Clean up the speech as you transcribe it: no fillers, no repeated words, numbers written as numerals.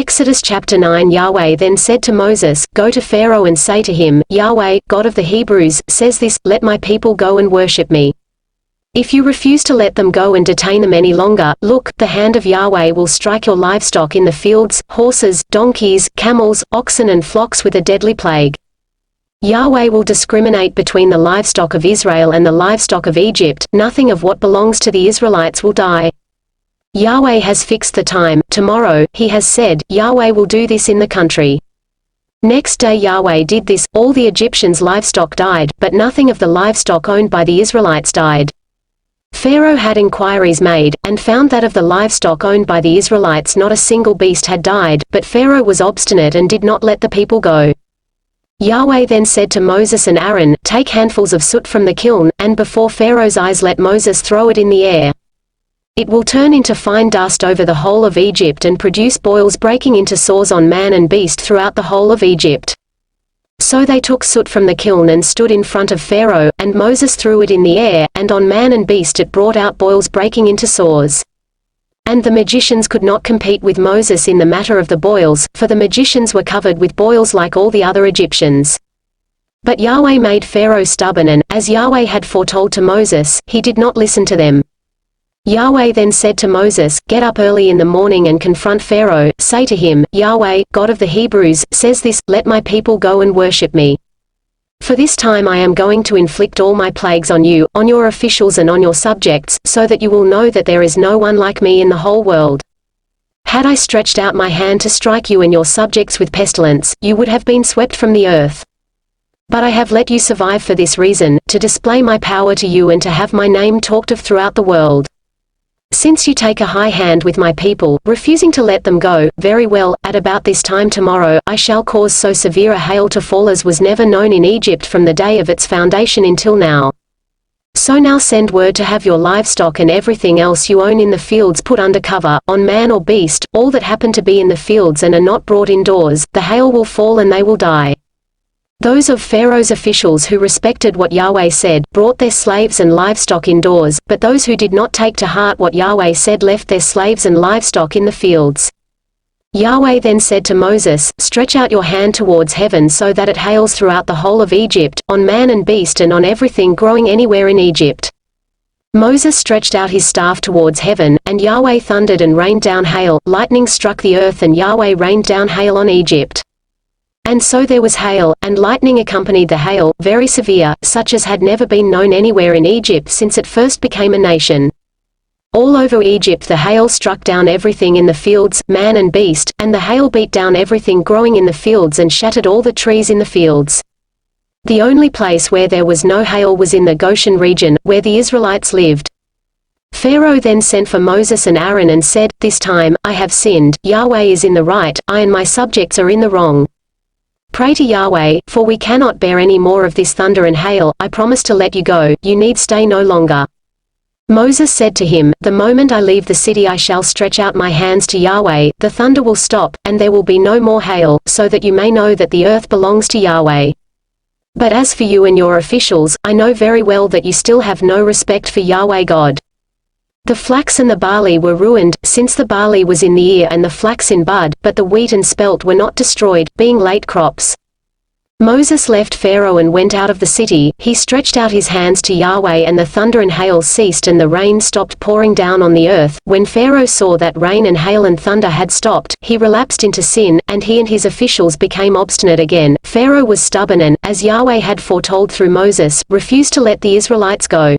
Exodus chapter 9. Yahweh then said to Moses, Go to Pharaoh and say to him, Yahweh, God of the Hebrews, says this, Let my people go and worship me. If you refuse to let them go and detain them any longer, look, the hand of Yahweh will strike your livestock in the fields, horses, donkeys, camels, oxen and flocks with a deadly plague. Yahweh will discriminate between the livestock of Israel and the livestock of Egypt, nothing of what belongs to the Israelites will die. Yahweh has fixed the time, tomorrow, he has said, Yahweh will do this in the country. Next day Yahweh did this, all the Egyptians' livestock died, but nothing of the livestock owned by the Israelites died. Pharaoh had inquiries made, and found that of the livestock owned by the Israelites not a single beast had died, but Pharaoh was obstinate and did not let the people go. Yahweh then said to Moses and Aaron, Take handfuls of soot from the kiln, and before Pharaoh's eyes let Moses throw it in the air. It will turn into fine dust over the whole of Egypt and produce boils breaking into sores on man and beast throughout the whole of Egypt. So they took soot from the kiln and stood in front of Pharaoh, and Moses threw it in the air, and on man and beast it brought out boils breaking into sores. And the magicians could not compete with Moses in the matter of the boils, for the magicians were covered with boils like all the other Egyptians. But Yahweh made Pharaoh stubborn and, as Yahweh had foretold to Moses, he did not listen to them. Yahweh then said to Moses, Get up early in the morning and confront Pharaoh, say to him, Yahweh, God of the Hebrews, says this, Let my people go and worship me. For this time I am going to inflict all my plagues on you, on your officials and on your subjects, so that you will know that there is no one like me in the whole world. Had I stretched out my hand to strike you and your subjects with pestilence, you would have been swept from the earth. But I have let you survive for this reason, to display my power to you and to have my name talked of throughout the world. Since you take a high hand with my people, refusing to let them go, very well, at about this time tomorrow, I shall cause so severe a hail to fall as was never known in Egypt from the day of its foundation until now. So now send word to have your livestock and everything else you own in the fields put under cover, on man or beast, all that happen to be in the fields and are not brought indoors, the hail will fall and they will die. Those of Pharaoh's officials who respected what Yahweh said, brought their slaves and livestock indoors, but those who did not take to heart what Yahweh said left their slaves and livestock in the fields. Yahweh then said to Moses, Stretch out your hand towards heaven so that it hails throughout the whole of Egypt, on man and beast and on everything growing anywhere in Egypt. Moses stretched out his staff towards heaven, and Yahweh thundered and rained down hail, lightning struck the earth and Yahweh rained down hail on Egypt. And so there was hail, and lightning accompanied the hail, very severe, such as had never been known anywhere in Egypt since it first became a nation. All over Egypt the hail struck down everything in the fields, man and beast, and the hail beat down everything growing in the fields and shattered all the trees in the fields. The only place where there was no hail was in the Goshen region, where the Israelites lived. Pharaoh then sent for Moses and Aaron and said, This time, I have sinned, Yahweh is in the right, I and my subjects are in the wrong. Pray to Yahweh, for we cannot bear any more of this thunder and hail. I promise to let you go, you need stay no longer. Moses said to him, The moment I leave the city I shall stretch out my hands to Yahweh, the thunder will stop, and there will be no more hail, so that you may know that the earth belongs to Yahweh. But as for you and your officials, I know very well that you still have no respect for Yahweh God. The flax and the barley were ruined, since the barley was in the ear and the flax in bud, but the wheat and spelt were not destroyed, being late crops. Moses left Pharaoh and went out of the city. He stretched out his hands to Yahweh and the thunder and hail ceased and the rain stopped pouring down on the earth. When Pharaoh saw that rain and hail and thunder had stopped, he relapsed into sin, and he and his officials became obstinate again. Pharaoh was stubborn and, as Yahweh had foretold through Moses, refused to let the Israelites go.